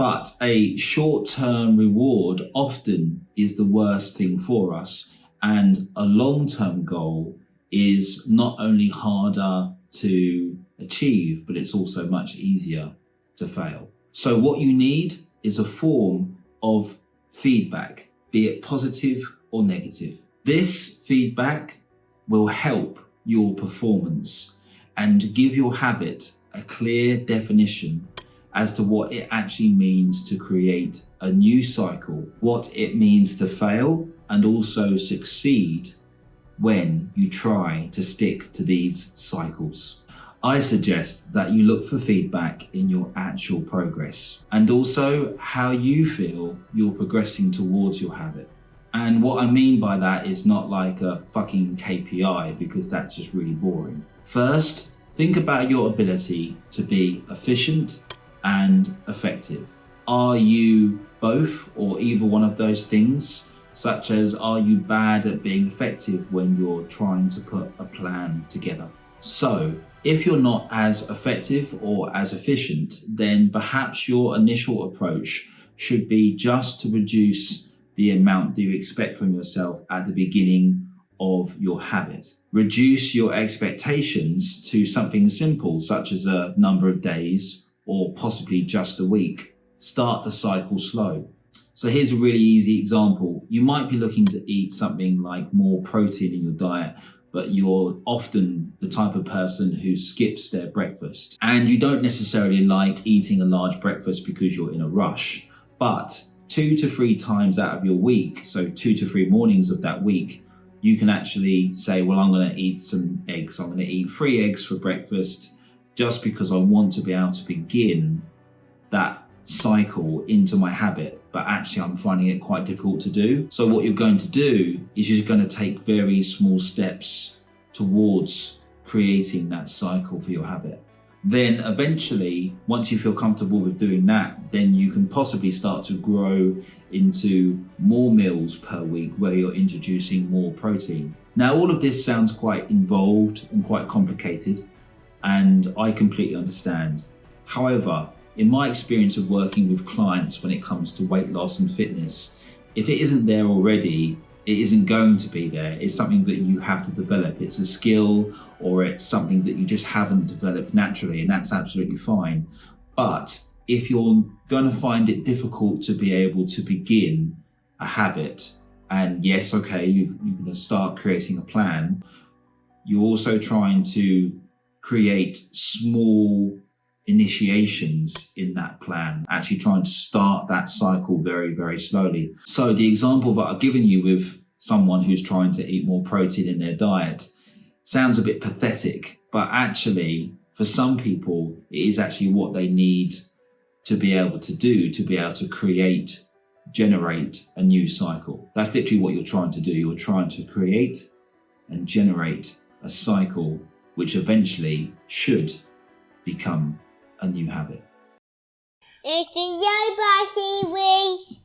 But a short-term reward often is the worst thing for us. And a long-term goal is not only harder to achieve, but it's also much easier to fail. So what you need is a form of feedback, be it positive or negative. This feedback will help your performance and give your habit a clear definition as to what it actually means to create a new cycle, what it means to fail and also succeed when you try to stick to these cycles. I suggest that you look for feedback in your actual progress and also how you feel you're progressing towards your habit. And what I mean by that is not like a fucking KPI, because that's just really boring. First, think about your ability to be efficient and effective. Are you both or either one of those things? Such as, are you bad at being effective when you're trying to put a plan together? So if you're not as effective or as efficient, then perhaps your initial approach should be just to reduce the amount that you expect from yourself at the beginning of your habit. Reduce your expectations to something simple, such as a number of days or possibly just a week. Start the cycle slow. So here's a really easy example. You might be looking to eat something like more protein in your diet, but you're often the type of person who skips their breakfast. And you don't necessarily like eating a large breakfast because you're in a rush. But 2 to 3 times out of your week, so 2 to 3 mornings of that week, you can actually say, well, I'm going to eat some eggs. I'm going to eat 3 eggs for breakfast just because I want to be able to begin that cycle into my habit, but actually I'm finding it quite difficult to do. So what you're going to do is you're going to take very small steps towards creating that cycle for your habit. Then eventually, once you feel comfortable with doing that, then you can possibly start to grow into more meals per week where you're introducing more protein. Now, all of this sounds quite involved and quite complicated, and I completely understand. However, in my experience of working with clients when it comes to weight loss and fitness, if it isn't there already, it isn't going to be there. It's something that you have to develop. It's a skill, or it's something that you just haven't developed naturally, and that's absolutely fine. But if you're going to find it difficult to be able to begin a habit, and yes, okay, you're going to start creating a plan, you're also trying to create small initiations in that plan, actually trying to start that cycle very, very slowly. So the example that I've given you with someone who's trying to eat more protein in their diet sounds a bit pathetic, but actually for some people, it is actually what they need to be able to do, to be able to generate a new cycle. That's literally what you're trying to do. You're trying to create and generate a cycle which eventually should become a new habit. It's the Yo Series.